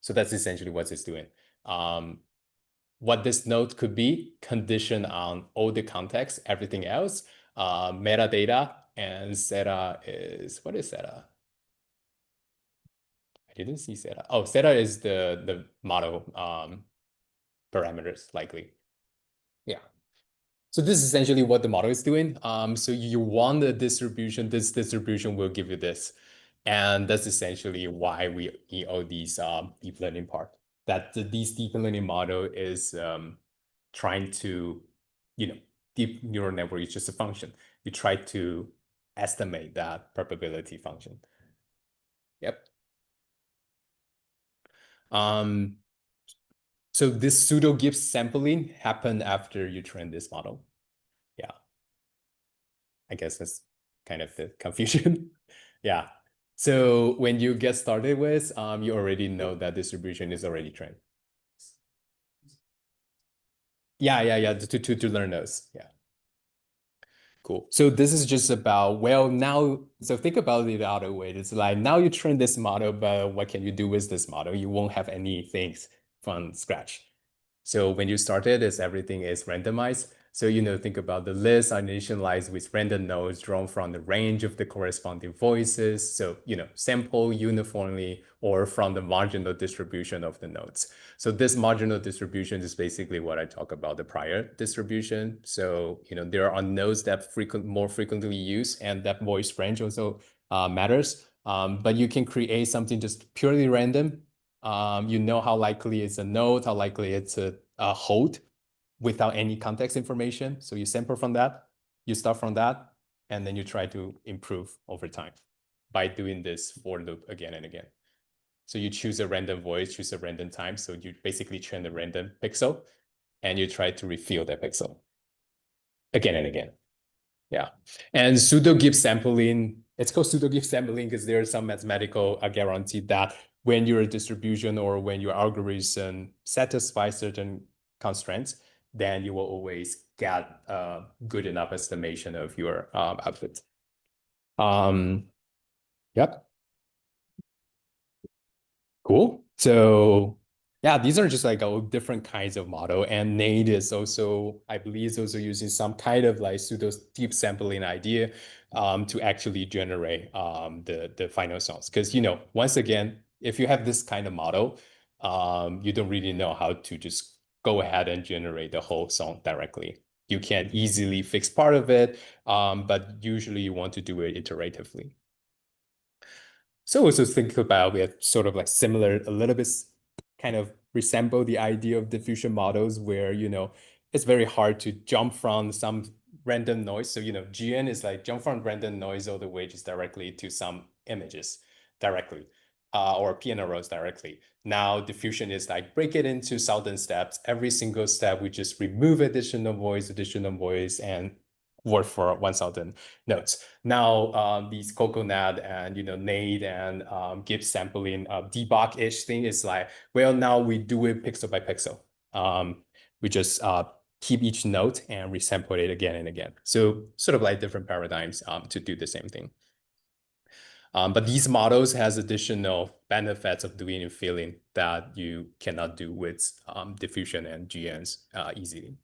Speaker 1: So that's essentially what it's doing. What this node could be conditioned on all the context, everything else, metadata, and Zeta is, what is Zeta? I didn't see Zeta. Oh, Zeta is the model parameters, likely. Yeah. So this is essentially what the model is doing. So you want the distribution, this distribution will give you this. And that's essentially why we all these deep learning part. That these deep learning model is trying to, deep neural network is just a function. You try to estimate that probability function. Yep. So this pseudo Gibbs sampling happened after you train this model. Yeah. I guess that's kind of the confusion. Yeah. So when you get started with, you already know that distribution is already trained. Yeah. To learn those. Yeah. Cool. So this is just about, well, now, so think about it the other way. It's like now you train this model, but what can you do with this model? You won't have anything from scratch. So when you started, everything is randomized. So, think about the list are initialized with random nodes drawn from the range of the corresponding voices. So, sample uniformly or from the marginal distribution of the nodes. So this marginal distribution is basically what I talk about, the prior distribution. So, there are nodes that more frequently used, and that voice range also matters. But you can create something just purely random. You know how likely it's a node, how likely it's a hold without any context information. So you sample from that, you start from that, and then you try to improve over time by doing this for loop again and again. So you choose a random voice, choose a random time. So you basically train a random pixel and you try to refill that pixel again and again. Yeah. And pseudo Gibbs sampling, it's called pseudo Gibbs sampling because there's some mathematical guarantee that when your distribution or when your algorithm satisfies certain constraints, then you will always get a good enough estimation of your output. Yep. Cool. So yeah, these are just like all different kinds of model. And Nate is also, I believe, is also using some kind of like pseudo deep sampling idea to actually generate the final songs. Because, once again, if you have this kind of model, you don't really know how to just go ahead and generate the whole song directly. You can easily fix part of it, but usually you want to do it iteratively. So also think about we have sort of like similar, a little bit kind of resemble the idea of diffusion models where, it's very hard to jump from some random noise. So, GN is like jump from random noise all the way just directly to some images directly, or piano rolls directly. Now diffusion is like break it into 1,000 steps. Every single step, we just remove additional voice, and work for 1,000 notes. Now, these Coconut and, Nade and Gibbs sampling debug-ish thing is like, well, now we do it pixel by pixel. We just keep each note and resample it again and again. So sort of like different paradigms to do the same thing. But these models has additional benefits of doing filling that you cannot do with diffusion and GNs easily.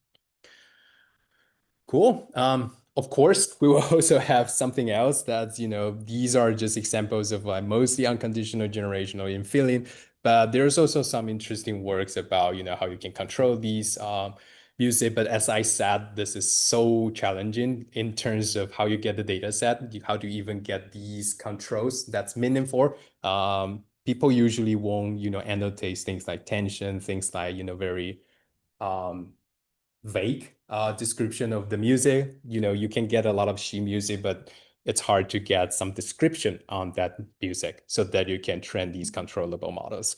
Speaker 1: Cool. Of course, we will also have something else that's, these are just examples of like mostly unconditional generational infilling, but there's also some interesting works about, how you can control these music. But as I said, this is so challenging in terms of how you get the data set, how do you even get these controls that's meaningful. People usually won't, annotate things like tension, things like, very vague description of the music. You can get a lot of sheet music, but it's hard to get some description on that music so that you can train these controllable models.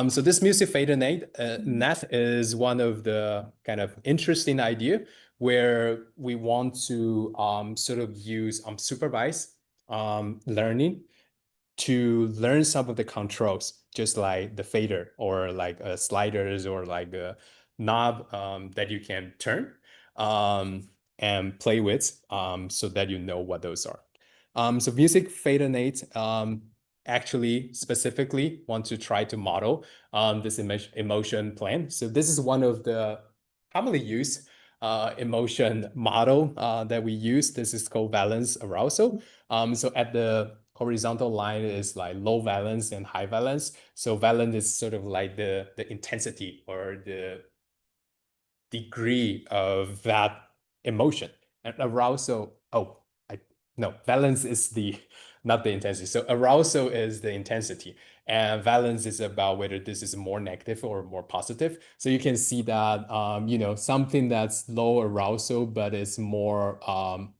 Speaker 1: So this music fader net is one of the kind of interesting idea where we want to sort of use supervised learning to learn some of the controls, just like the fader or like sliders or like a knob that you can turn and play with so that you know what those are. So music fader nate actually specifically want to try to model this emotion plan. So this is one of the commonly used emotion model that we use. This is called valence arousal. So at the horizontal line is like low valence and high valence. So valence is sort of like the intensity or the degree of that emotion. And arousal, no, valence is the not the intensity. So arousal is the intensity, and valence is about whether this is more negative or more positive. So you can see that something that's low arousal but it's more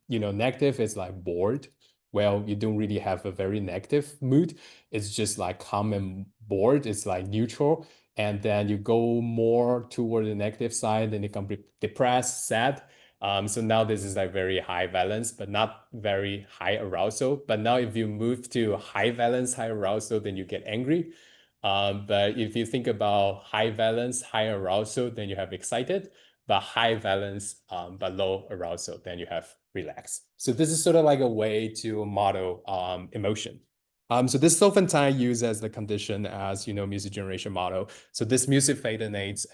Speaker 1: negative is like bored. Well, you don't really have a very negative mood. It's just like calm and bored. It's like neutral. And then you go more toward the negative side, then you can be depressed, sad. So now this is like very high valence, but not very high arousal. But now if you move to high valence, high arousal, then you get angry. But if you think about high valence, high arousal, then you have excited, but high valence, but low arousal, then you have relaxed. So this is sort of like a way to model emotion. So this is often used as the condition as music generation model. So this music fader net,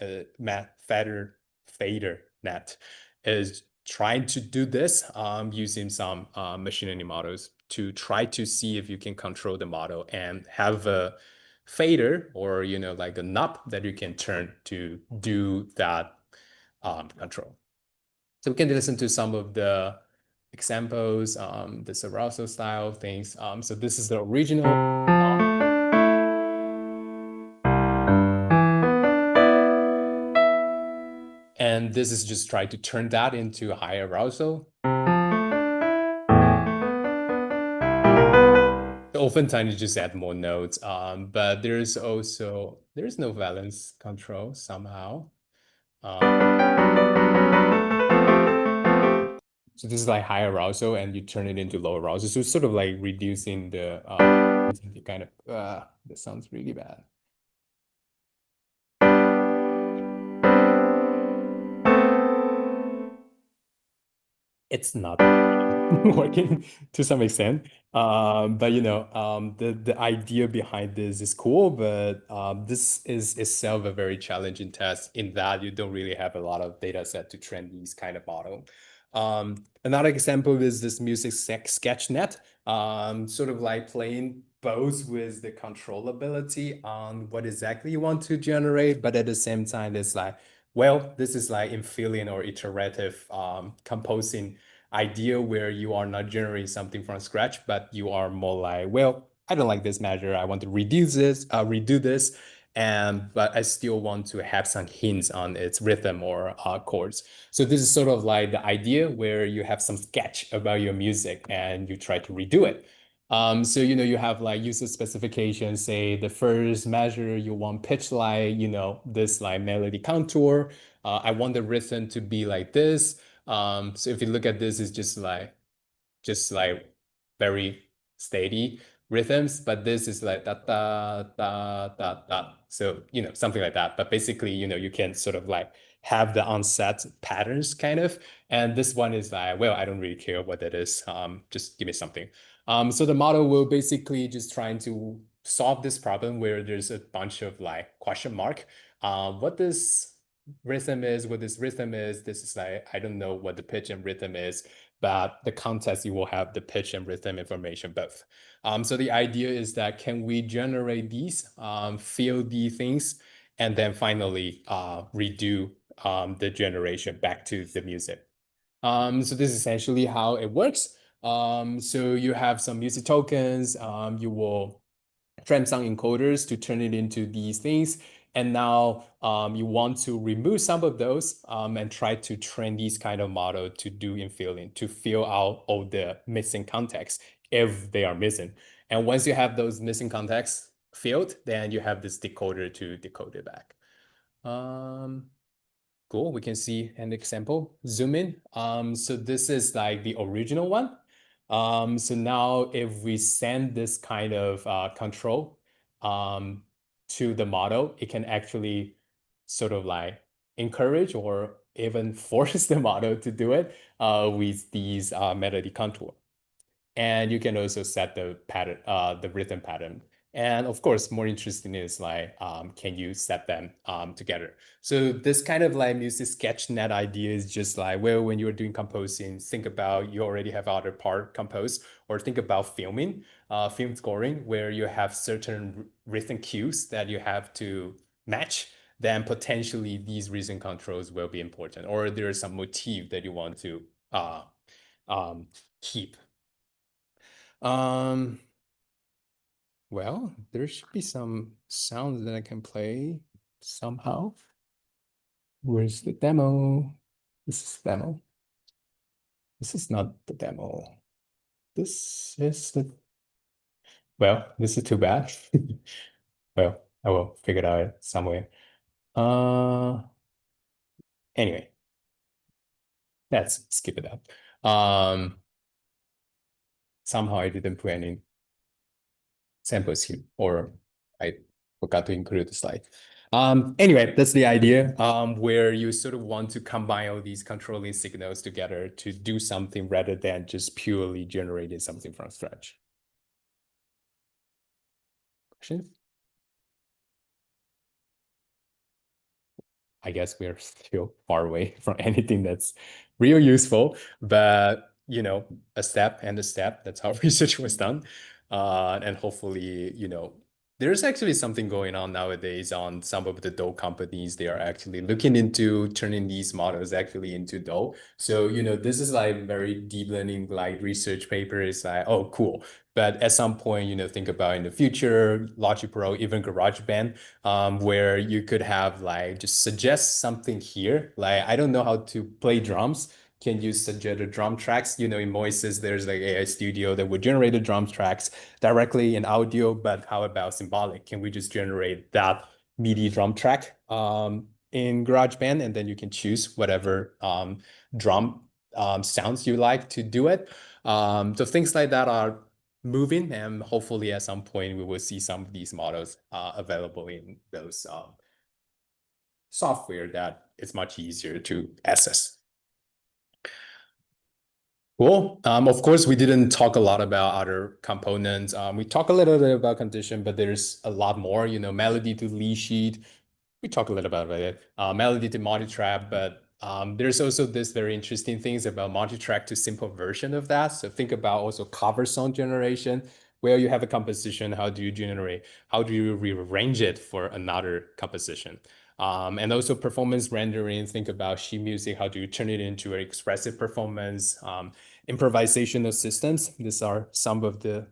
Speaker 1: fader net is trying to do this using some machine learning models to try to see if you can control the model and have a fader or like a knob that you can turn to do that control. So we can listen to some of the examples, this arousal style things. So this is the original. And this is just try to turn that into high arousal. Oftentimes you just add more notes, but there's no valence control somehow. So this is like high arousal and you turn it into low arousal. So it's sort of like reducing the kind of, that sounds really bad. It's not working to some extent. But the idea behind this is cool, but this is itself a very challenging test in that you don't really have a lot of data set to train these kind of model. Another example is this music sketchnet, sort of like playing both with the controllability on what exactly you want to generate, but at the same time, it's like, well, this is like infilling or iterative composing idea where you are not generating something from scratch, but you are more like, well, I don't like this measure. I want to redo this, and but I still want to have some hints on its rhythm or chords. So this is sort of like the idea where you have some sketch about your music and you try to redo it. So you have like user specifications, say the first measure you want pitch like this like melody contour. I want the rhythm to be like this. So if you look at this, it's just like very steady rhythms, but this is like da da da da da. So something like that. But basically, you can sort of like have the onset patterns kind of. And this one is like, well, I don't really care what that is. Just give me something. So the model will basically just trying to solve this problem where there's a bunch of like question mark. What this rhythm is, what this rhythm is, this is like, I don't know what the pitch and rhythm is, but the context, you will have the pitch and rhythm information both. So the idea is that can we generate these, feel the things, and then finally redo the generation back to the music. So this is essentially how it works. So you have some music tokens, you will train some encoders to turn it into these things. And now you want to remove some of those and try to train these kind of model to do infilling, to fill out all the missing context if they are missing. And once you have those missing contexts filled, then you have this decoder to decode it back. Cool, we can see an example. Zoom in. So this is like the original one. So now if we send this kind of control to the model, it can actually sort of like encourage or even force the model to do it with these melody contour. And you can also set the pattern, the rhythm pattern. And of course, more interesting is like, can you set them together? So this kind of like music sketch net idea is just like, well, when you're doing composing, think about you already have other part composed, or think about filming, film scoring, where you have certain rhythm cues that you have to match. Then potentially these rhythm controls will be important, or there is some motif that you want to keep. Um, well, there should be some sounds that I can play somehow. Where's the demo? This is demo. This is not the demo. This is the, well, this is too bad. Well, I will figure it out somewhere. Uh, anyway, let's skip it up. Somehow I didn't put any samples here, or I forgot to include the slide. Anyway, that's the idea, where you sort of want to combine all these controlling signals together to do something rather than just purely generating something from scratch. Questions? I guess we're still far away from anything that's real useful, but a step and a step. That's how research was done. And hopefully, there's actually something going on nowadays on some of the Dou companies. They are actually looking into turning these models actually into Dou. So, this is like very deep learning like research paper. It's like, oh, cool. But at some point, think about in the future, Logic Pro, even GarageBand, where you could have like just suggest something here. Like, I don't know how to play drums. Can you suggest the drum tracks? In Moises, there's like AI Studio that would generate the drum tracks directly in audio, but how about symbolic? Can we just generate that MIDI drum track in GarageBand, and then you can choose whatever drum sounds you like to do it. So things like that are moving, and hopefully at some point we will see some of these models available in those software that is much easier to access. Cool. Of course, we didn't talk a lot about other components. We talk a little bit about condition, but there's a lot more, melody to lead sheet. We talk a little about it. Melody to multi-track, but there's also this very interesting things about multi-track to simple version of that. So think about also cover song generation, where you have a composition, how do you rearrange it for another composition? And also performance rendering, think about sheet music, how do you turn it into an expressive performance? Improvisational systems, these are some of the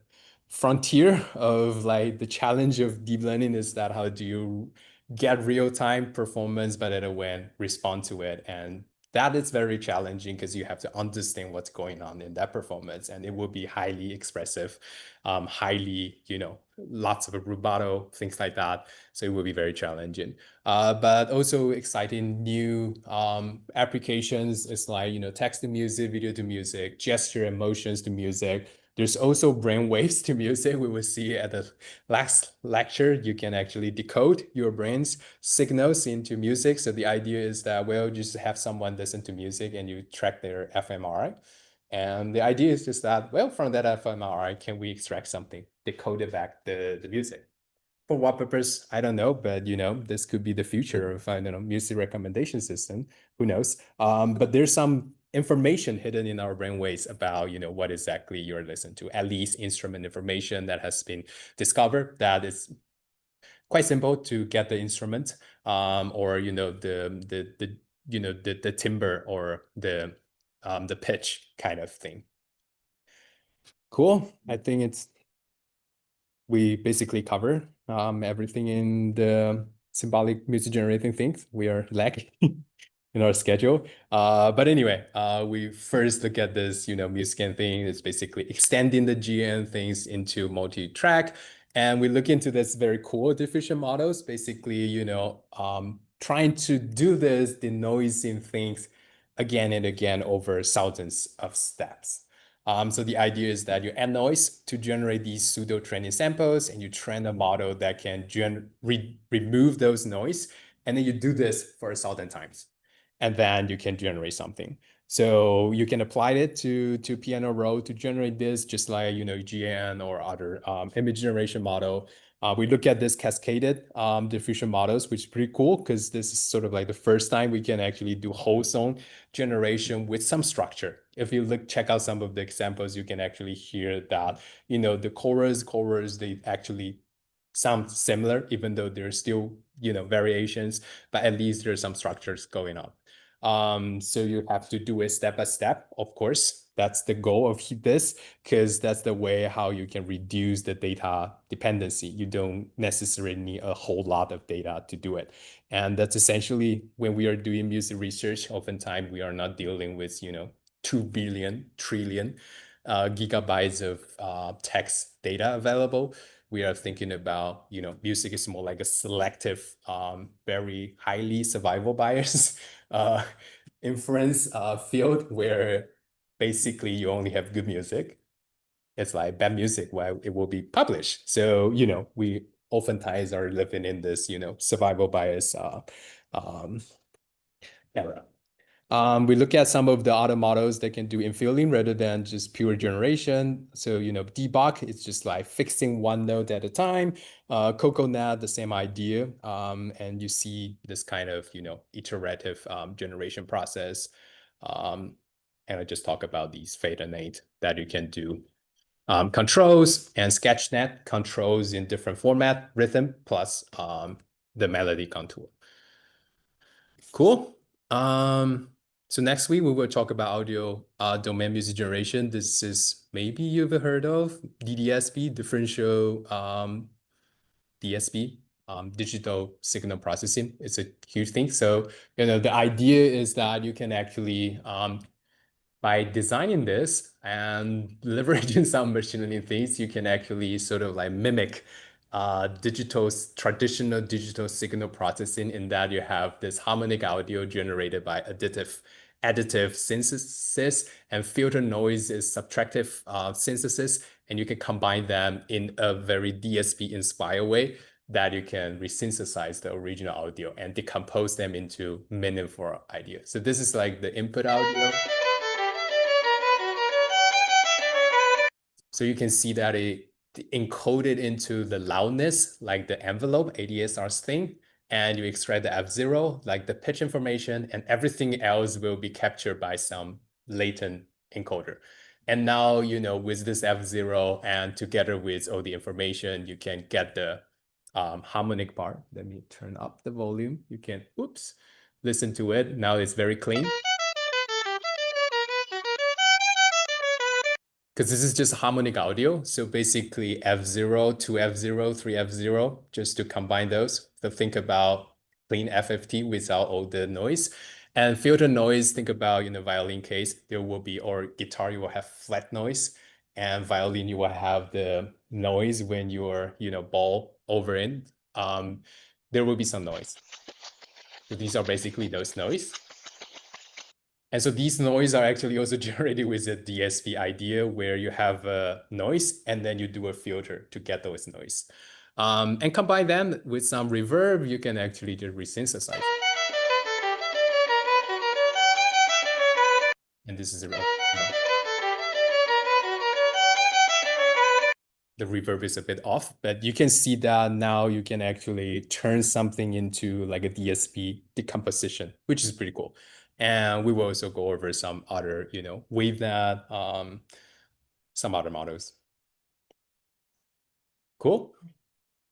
Speaker 1: frontier of like the challenge of deep learning, is that how do you get real-time performance, but at a when respond to it. And that is very challenging because you have to understand what's going on in that performance, and it will be highly expressive, highly, lots of rubato, things like that. So it will be very challenging. But also exciting new applications. It's like, text to music, video to music, gesture and motions to music. There's also brain waves to music. We will see at the last lecture, you can actually decode your brain's signals into music. So the idea is that, well, just have someone listen to music and you track their fMRI. And the idea is just that, well, from that fMRI, can we extract something, decode it back the music? For what purpose? I don't know, but this could be the future of music recommendation system. Who knows? But there's some information hidden in our brainwaves about what exactly you're listening to. At least instrument information that has been discovered that is quite simple to get the instrument, or the timbre or the pitch kind of thing. Cool. I think we basically cover everything in the symbolic music generating things. We are lacking in our schedule. But anyway, we first look at this, MuseScan thing. It's basically extending the GN things into multi-track. And we look into this very cool diffusion models, basically, trying to do this, denoising things again and again over thousands of steps. So the idea is that you add noise to generate these pseudo training samples, and you train a model that can remove those noise. And then you do this for 1,000 times, and then you can generate something. So you can apply it to piano roll to generate this, just like GAN or other image generation model. We look at this cascaded diffusion models, which is pretty cool because this is sort of like the first time we can actually do whole song generation with some structure. If you check out some of the examples, you can actually hear that, the chorus, they actually sound similar, even though there's still, variations, but at least there's some structures going on. So you have to do it step by step, of course. That's the goal of this, because that's the way how you can reduce the data dependency. You don't necessarily need a whole lot of data to do it. And that's essentially when we are doing music research, oftentimes we are not dealing with, 2 billion, trillion gigabytes of text data available. We are thinking about, music is more like a selective, very highly survival bias inference field where basically you only have good music. It's like bad music where it will be published. So, we oftentimes are living in this, survival bias um, era. We look at some of the other models that can do infilling rather than just pure generation. So, debug, it's just like fixing one node at a time. CocoNet, the same idea. And you see this kind of, iterative generation process. And I just talk about these fade and nate that you can do. Controls and SketchNet controls in different format, rhythm, plus the melody contour. Cool. So next week we will talk about audio domain music generation. This is maybe you've heard of DDSP, differential DSP, digital signal processing. It's a huge thing. So, the idea is that you can actually by designing this and leveraging some machine learning things, you can actually sort of like mimic traditional digital signal processing in that you have this harmonic audio generated by additive synthesis, and filter noise is subtractive synthesis, and you can combine them in a very DSP inspired way that you can resynthesize the original audio and decompose them into meaningful ideas. So this is like the input audio. So you can see that it encoded into the loudness, like the envelope, ADSR's thing, and you extract the F0, like the pitch information, and everything else will be captured by some latent encoder. And now, with this F0 and together with all the information, you can get the harmonic part. Let me turn up the volume. You can, listen to it. Now it's very clean. Because this is just harmonic audio. So basically F0, 2F0, 3F0, just to combine those. So think about clean FFT without all the noise. And filter noise, think about, violin case, there will be, or guitar, you will have flat noise. And violin, you will have the noise when you're, ball over in. There will be some noise. So these are basically those noise. And so these noise are actually also generated with a DSP idea where you have a noise and then you do a filter to get those noise. And combine them with some reverb, you can actually just resynthesize. And this is a the reverb is a bit off, but you can see that now you can actually turn something into like a DSP decomposition, which is pretty cool. And we will also go over some other, WaveNet, some other models. Cool.